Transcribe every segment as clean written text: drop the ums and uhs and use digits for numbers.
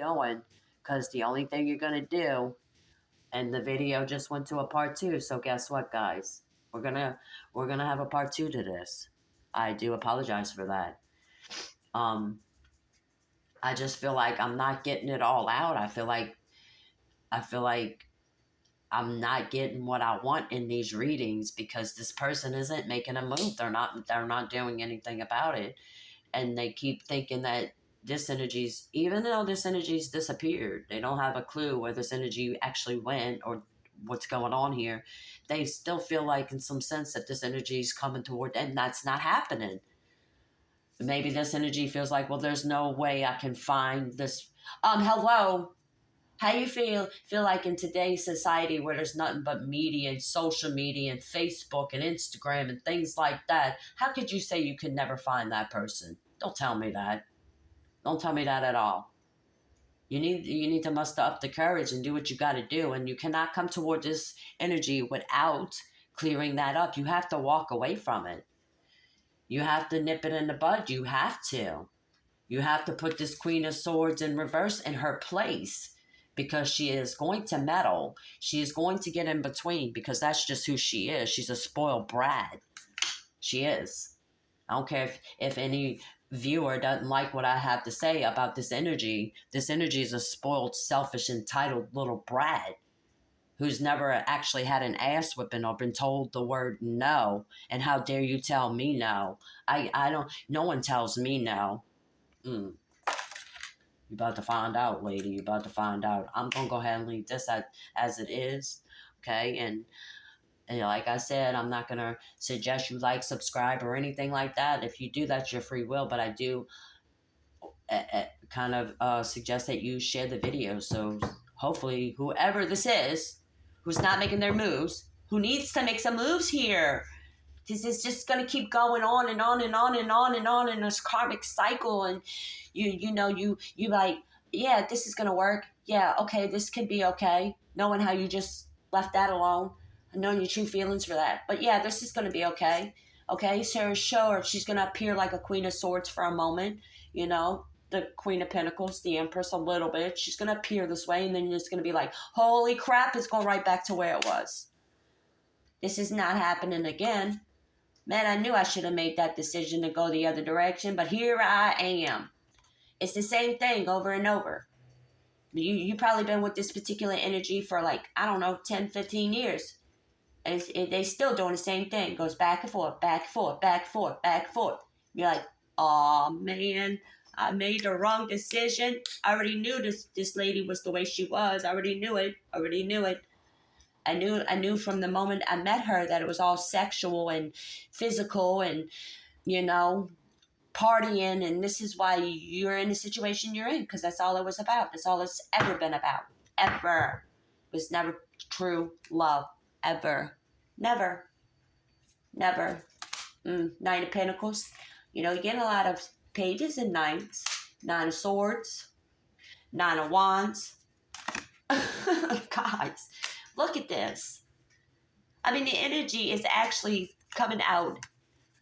doing, because the only thing you're going to do, and the video just went to a part 2. So guess what, guys? We're gonna have a part 2 to this. I do apologize for that. Um, I just feel like I'm not getting it all out. I feel like I'm not getting what I want in these readings because this person isn't making a move. They're not doing anything about it. And they keep thinking that this energy's, even though this energy's disappeared, they don't have a clue where this energy actually went or what's going on here. They still feel like in some sense that this energy is coming toward, and that's not happening. Maybe this energy feels like, well, there's no way I can find this. Hello. How you feel like in today's society where there's nothing but media and social media and Facebook and Instagram and things like that, how could you say you can never find that person? Don't tell me that. Don't tell me that at all. You need to muster up the courage and do what you got to do, and you cannot come toward this energy without clearing that up. You have to walk away from it. You have to nip it in the bud. You have to. You have to put this Queen of Swords in reverse in her place, because she is going to meddle. She is going to get in between, because that's just who she is. She's a spoiled brat. She is. I don't care if any viewer doesn't like what I have to say about this energy. This energy is a spoiled, selfish, entitled little brat who's never actually had an ass whipping or been told the word no. And how dare you tell me no? I don't, no one tells me no. You're about to find out, lady. You're about to find out. I'm going to go ahead and leave this as it is. Okay? And like I said, I'm not going to suggest you like, subscribe, or anything like that. If you do, that's your free will. But I do kind of suggest that you share the video. So hopefully whoever this is, who's not making their moves, who needs to make some moves here, this is just going to keep going on and on and on and on and on in this karmic cycle. And you like, yeah, this is going to work. Yeah, okay, this could be okay. Knowing how you just left that alone. And knowing your true feelings for that. But yeah, this is going to be okay. Okay, so sure, she's going to appear like a Queen of Swords for a moment. You know, the Queen of Pentacles, the Empress a little bit. She's going to appear this way, and then it's going to be like, holy crap, it's going right back to where it was. This is not happening again. Man, I knew I should have made that decision to go the other direction, but here I am. It's the same thing over and over. You probably been with this particular energy for like, I don't know, 10, 15 years. And they still doing the same thing. It goes back and forth, back and forth, back and forth, back and forth. You're like, oh man, I made the wrong decision. I already knew this lady was the way she was. I already knew it. I knew from the moment I met her that it was all sexual and physical and, partying. And this is why you're in the situation you're in, because that's all it was about. That's all it's ever been about. Ever. It was never true love. Ever. Never. Never. Nine of Pentacles. You get a lot of pages and nines. Nine of Swords. Nine of Wands. Guys, look at this. I mean, the energy is actually coming out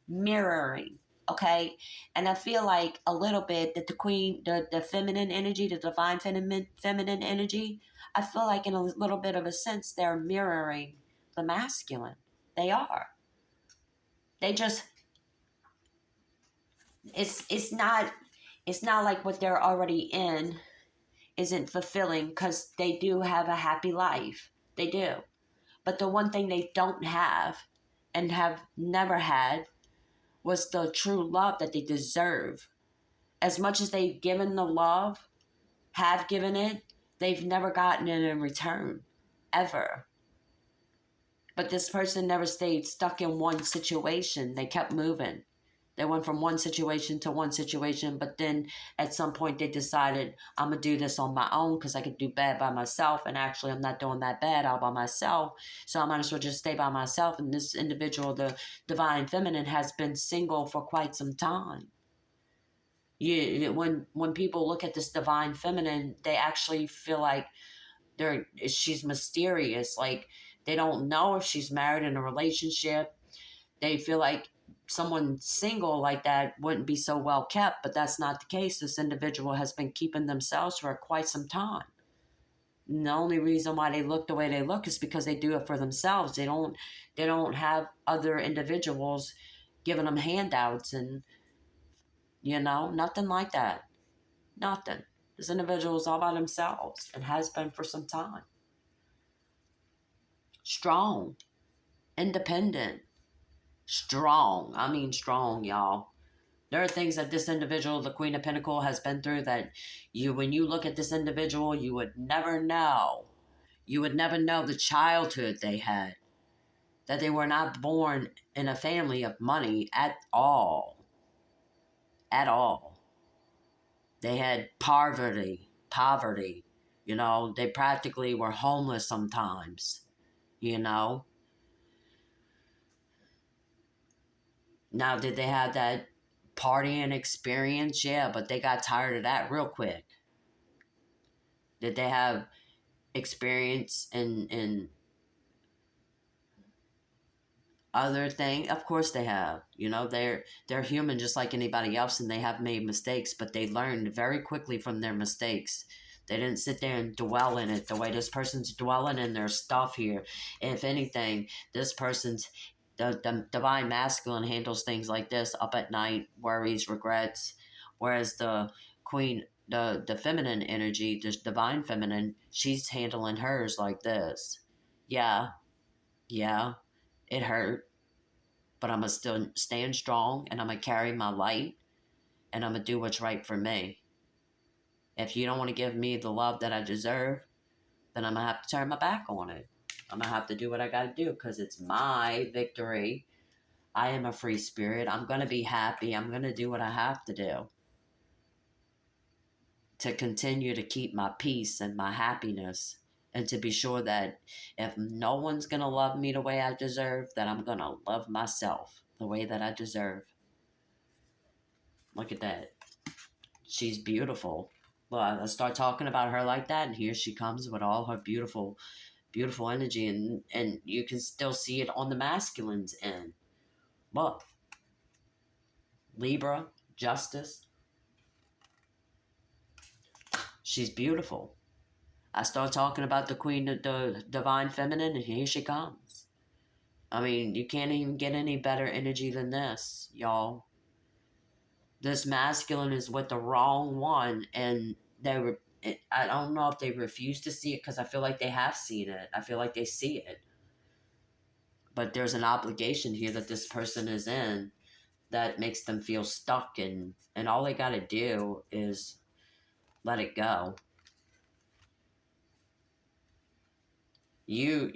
mirroring. Okay? And I feel like a little bit that the queen, the feminine energy, the divine feminine energy, I feel like in a little bit of a sense they're mirroring the masculine. They are. They just, it's not like what they're already in isn't fulfilling, because they do have a happy life. They do. But the one thing they don't have and have never had was the true love that they deserve. As much as they've given the love, have given it, they've never gotten it in return. Ever. But this person never stayed stuck in one situation. They kept moving. They went from one situation to one situation, but then at some point they decided, I'm going to do this on my own because I can do bad by myself, and actually I'm not doing that bad all by myself, so I might as well just stay by myself. And this individual, the divine feminine, has been single for quite some time. When people look at this divine feminine, they actually feel like she's mysterious. Like, they don't know if she's married, in a relationship. They feel like someone single like that wouldn't be so well kept, but that's not the case. This individual has been keeping themselves for quite some time. And the only reason why they look the way they look is because they do it for themselves. They don't have other individuals giving them handouts and nothing like that. Nothing. This individual is all by themselves and has been for some time. Strong, independent, strong. I mean strong, y'all. There are things that this individual, the Queen of Pentacles, has been through that when you look at this individual, you would never know. You would never know the childhood they had. That they were not born in a family of money at all. At all. They had poverty. They practically were homeless sometimes. Now, did they have that partying experience? Yeah, but they got tired of that real quick. Did they have experience in other thing? Of course they have. They're human just like anybody else, and they have made mistakes, but they learned very quickly from their mistakes. They didn't sit there and dwell in it the way this person's dwelling in their stuff here. If anything, this person's the divine masculine handles things like this up at night, worries, regrets, whereas the queen, the feminine energy, the divine feminine, she's handling hers like this. Yeah, it hurt, but I'm going to still stand strong, and I'm going to carry my light, and I'm going to do what's right for me. If you don't want to give me the love that I deserve, then I'm going to have to turn my back on it. I'm going to have to do what I got to do because it's my victory. I am a free spirit. I'm going to be happy. I'm going to do what I have to do to continue to keep my peace and my happiness, and to be sure that if no one's going to love me the way I deserve, that I'm going to love myself the way that I deserve. Look at that. She's beautiful. Well, I start talking about her like that, and here she comes with all her beautiful, beautiful energy, and you can still see it on the masculine's end. Look. Libra, justice. She's beautiful. I start talking about the queen, the divine feminine, and here she comes. I mean, you can't even get any better energy than this, y'all. This masculine is with the wrong one, and I don't know if they refuse to see it, because I feel like they have seen it. I feel like they see it. But there's an obligation here that this person is in that makes them feel stuck, and all they got to do is let it go. You,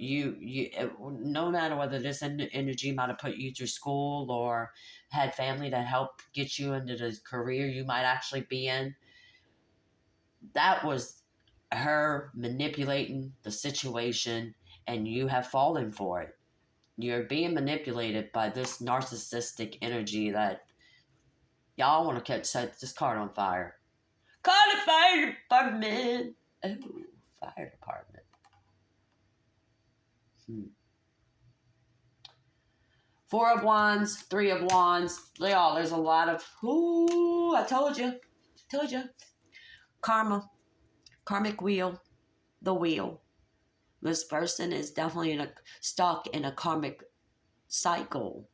no matter whether this energy might have put you through school or had family that helped get you into the career you might actually be in, that was her manipulating the situation, and you have fallen for it. You're being manipulated by this narcissistic energy that y'all want to set this card on fire. Call the fire department. Oh, fire department. 4 of Wands, 3 of Wands. Y'all, there's a lot of, I told you. Karma. Karmic wheel. The wheel. This person is definitely stuck in a karmic cycle.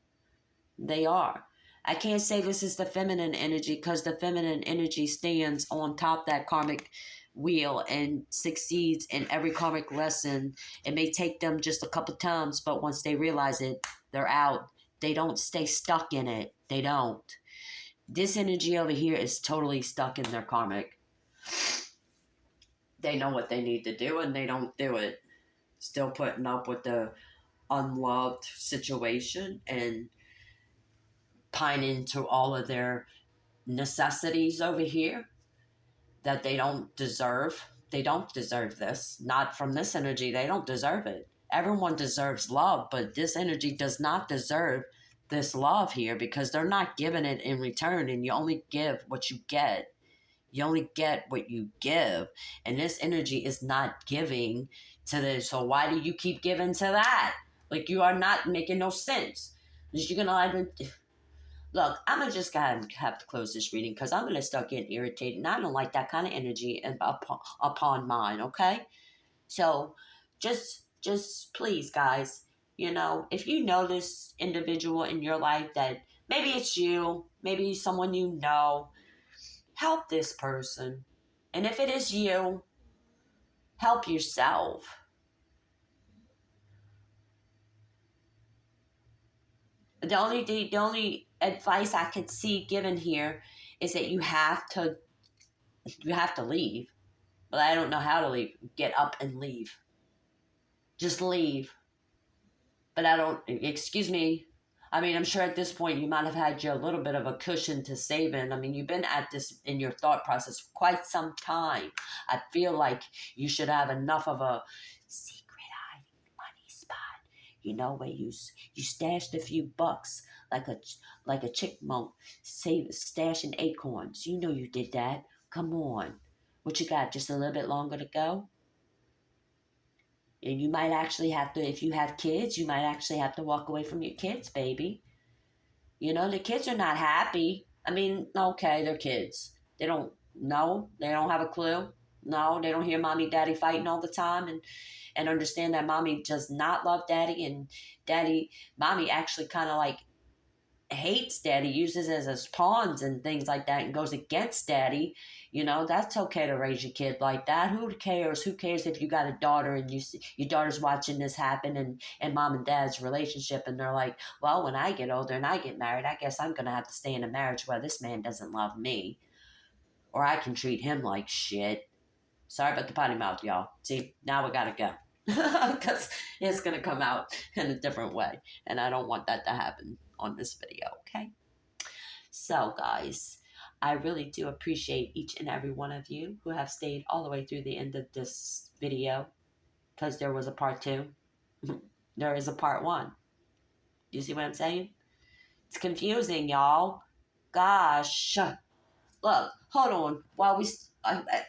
They are. I can't say this is the feminine energy, because the feminine energy stands on top of that karmic wheel and succeeds in every karmic lesson. It may take them just a couple times, but once they realize it, they're out. They don't stay stuck in it. They don't. This energy over here is totally stuck in their karmic. They know what they need to do, and they don't do it. Still putting up with the unloved situation and pining to all of their necessities over here that they don't deserve. They don't deserve this. Not from this energy. They don't deserve it. Everyone deserves love, but this energy does not deserve this love here, because they're not giving it in return, and you only give what you get. You only get what you give, and this energy is not giving to this. So why do you keep giving to that? Like, you are not making no sense. You're gonna Look, I'm gonna just gotta have to close this reading because I'm gonna start getting irritated, and I don't like that kind of energy upon mine. Okay, so just please, guys, if you know this individual in your life that maybe it's you, maybe someone you know, help this person, and if it is you, help yourself. The only advice I could see given here is that you have to leave, but I don't know how to leave. Get up and leave. Just leave. But I don't, excuse me. I mean, I'm sure at this point you might have had you a little bit of a cushion to save in. I mean, you've been at this in your thought process for quite some time. I feel like you should have enough of a secret hiding money spot, where you stashed a few bucks like a chickmunk stashing acorns. You know you did that. Come on. What you got? Just a little bit longer to go? And you might actually have to, if you have kids, you might actually have to walk away from your kids, baby. The kids are not happy. I mean, okay, they're kids. They don't know. They don't have a clue. No, they don't hear mommy, daddy fighting all the time and understand that mommy does not love daddy and mommy actually kind of like hates daddy, uses it as pawns and things like that, and goes against daddy. That's okay to raise your kid like that. Who cares? Who cares if you got a daughter and you see your daughter's watching this happen and mom and dad's relationship, and they're like, well, when I get older and I get married, I guess I'm gonna have to stay in a marriage where this man doesn't love me, or I can treat him like shit. Sorry about the potty mouth, y'all. See, now we gotta go. Because it's going to come out in a different way. And I don't want that to happen on this video, okay? So, guys, I really do appreciate each and every one of you who have stayed all the way through the end of this video, because there was a part 2. There is a part 1. You see what I'm saying? It's confusing, y'all. Gosh. Look, hold on.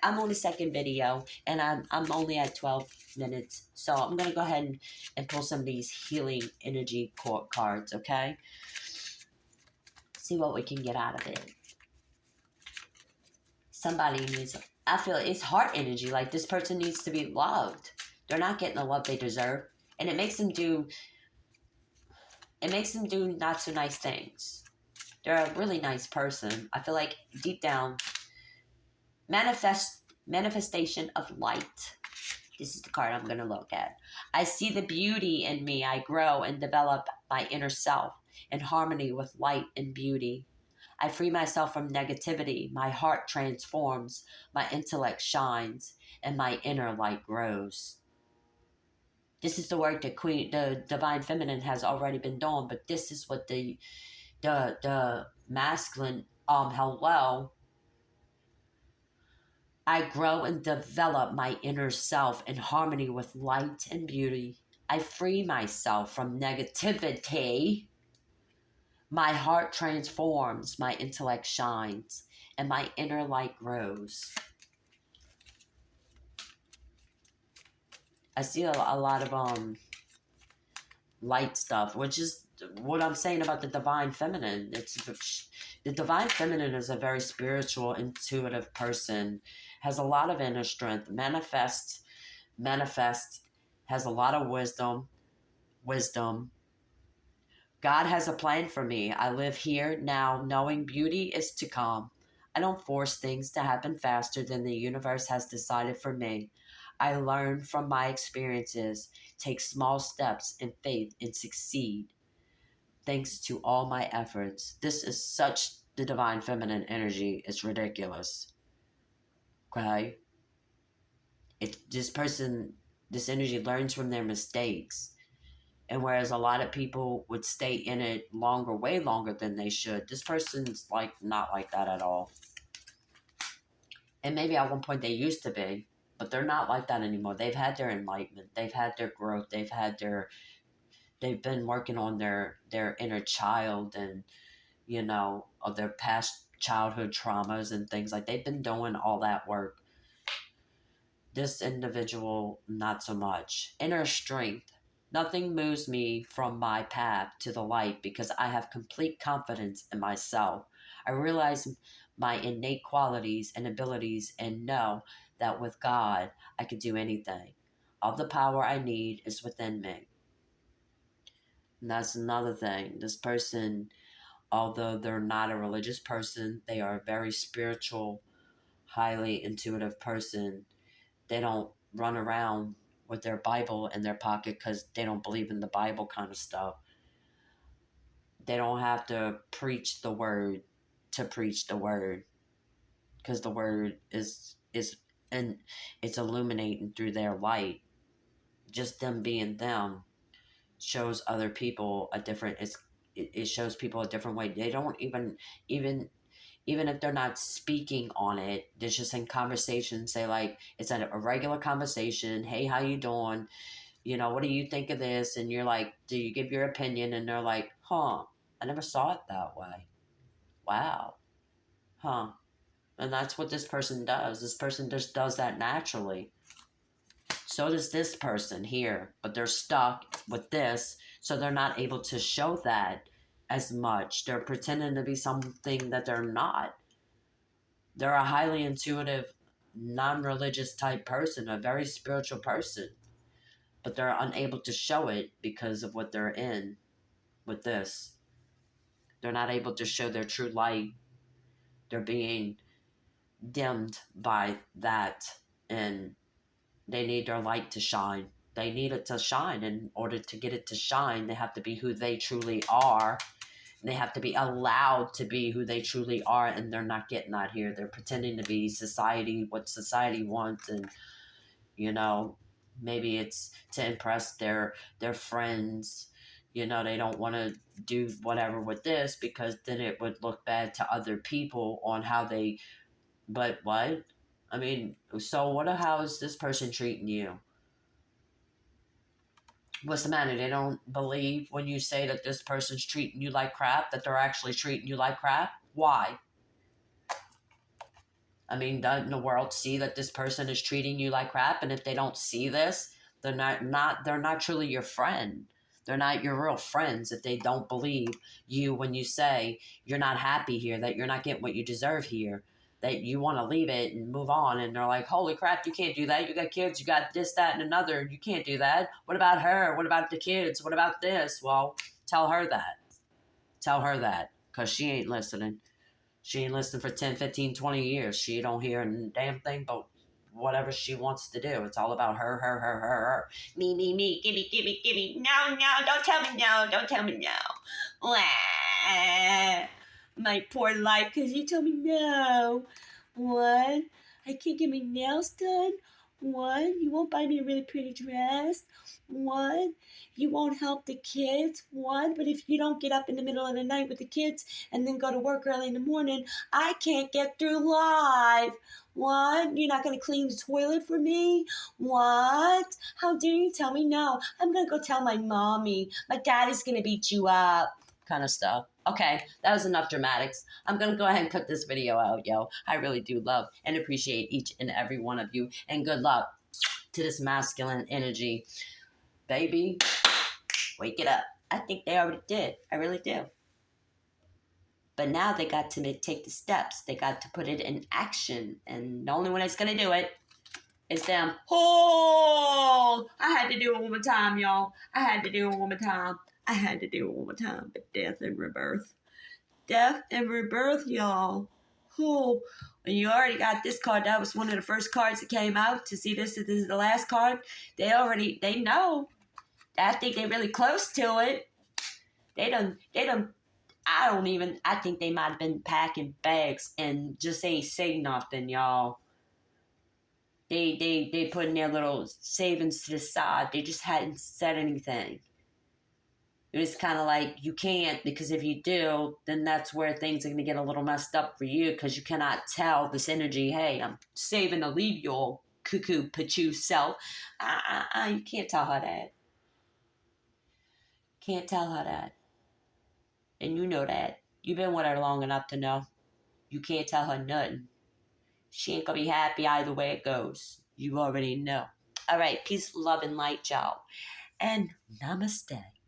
I'm on the second video, and I'm only at 12 minutes. So I'm going to go ahead and pull some of these healing energy cards, okay? See what we can get out of it. Somebody needs, I feel it's heart energy. Like, this person needs to be loved. They're not getting the love they deserve. And it makes them do not so nice things. They're a really nice person. I feel like deep down, manifestation of light. This is the card I'm going to look at. I see the beauty in me. I grow and develop my inner self in harmony with light and beauty. I free myself from negativity. My heart transforms. My intellect shines. And my inner light grows. This is the work that the Divine Feminine has already been doing, but this is what the masculine, hello. I grow and develop my inner self in harmony with light and beauty. I free myself from negativity. My heart transforms, my intellect shines, and my inner light grows. I see a lot of light stuff, which is what I'm saying about the Divine Feminine. The Divine Feminine is a very spiritual, intuitive person, has a lot of inner strength, manifest, has a lot of wisdom. God has a plan for me. I live here now knowing beauty is to come. I don't force things to happen faster than the universe has decided for me. I learn from my experiences, take small steps in faith, and succeed thanks to all my efforts. This is such the Divine Feminine energy. It's ridiculous. Okay? This energy learns from their mistakes. And whereas a lot of people would stay in it longer, way longer than they should, this person's like not like that at all. And maybe at one point they used to be, but they're not like that anymore. They've had their enlightenment. They've had their growth. They've been working on their inner child and, of their past childhood traumas and things like they've been doing all that work. This individual, not so much. Inner strength. Nothing moves me from my path to the light because I have complete confidence in myself. I realize my innate qualities and abilities and know that with God, I can do anything. All the power I need is within me. And that's another thing. This person, although they're not a religious person, they are a very spiritual, highly intuitive person. They don't run around with their Bible in their pocket because they don't believe in the Bible kind of stuff. They don't have to preach the word to preach the word, because the word is and it's illuminating through their light. Just them being them shows other people a different. It shows people a different way. They don't even even if they're not speaking on it, they're just in conversation. Say like it's a regular conversation. Hey, how you doing? You know, what do you think of this? And you're like, do you give your opinion? And they're like, huh, I never saw it that way. Wow, huh. And that's what this person does. This person just does that naturally. So does this person here, but they're stuck with this, so they're not able to show that as much. They're pretending to be something that they're not. They're a highly intuitive, non religious type person, a very spiritual person, but they're unable to show it because of what they're in with this. They're not able to show their true light. They're being dimmed by that, and they need their light to shine. They need it to shine. In order to get it to shine, they have to be who they truly are. They have to be allowed to be who they truly are, and they're not getting that here. They're pretending to be society, what society wants, and you know, maybe it's to impress their friends. You know, they don't want to do whatever with this because then it would look bad to other people on how they. But what? I mean, so what? How is this person treating you? What's the matter? They don't believe when you say that this person's treating you like crap, that they're actually treating you like crap? Why? I mean, doesn't the world see that this person is treating you like crap? And if they don't see this, they're not truly your friend. They're not your real friends if they don't believe you when you say you're not happy here, that you're not getting what you deserve here, that you want to leave it and move on. And they're like, holy crap, you can't do that. You got kids, you got this, that, and another. You can't do that. What about her? What about the kids? What about this? Well, tell her that. Tell her that, because she ain't listening. She ain't listening for 10, 15, 20 years. She don't hear a damn thing but whatever she wants to do. It's all about her, her, her, her, her. Me, give me. No, no, don't tell me no. Don't tell me no. Wah. My poor life, because you told me no. What? I can't get my nails done? What? You won't buy me a really pretty dress? What? You won't help the kids? What? But if you don't get up in the middle of the night with the kids and then go to work early in the morning, I can't get through life. What? You're not going to clean the toilet for me? What? How dare you tell me no? I'm going to go tell my mommy. My daddy's going to beat you up. Kind of stuff. Okay, that was enough dramatics. I'm going to go ahead and cut this video out, yo. I really do love and appreciate each and every one of you. And good luck to this masculine energy. Baby, wake it up. I think they already did. I really do. But now they got to take the steps. They got to put it in action. And the only one that's going to do it is them. Oh, I had to do it one more time, y'all. I had to do it one more time. I had to do it one more time. But death and rebirth. Death and rebirth, y'all. Oh, and you already got this card. That was one of the first cards that came out. To see this is the last card. They know. I think they're really close to it. They don't, I think they might have been packing bags and just ain't say nothing, y'all. They putting their little savings to the side. They just hadn't said anything. It was kind of like, you can't, because if you do, then that's where things are going to get a little messed up for you, because you cannot tell this energy, hey, I'm saving to leave your cuckoo Pt.2 self. You can't tell her that. Can't tell her that. And you know that. You've been with her long enough to know. You can't tell her nothing. She ain't going to be happy either way it goes. You already know. All right. Peace, love, and light, y'all. and namaste.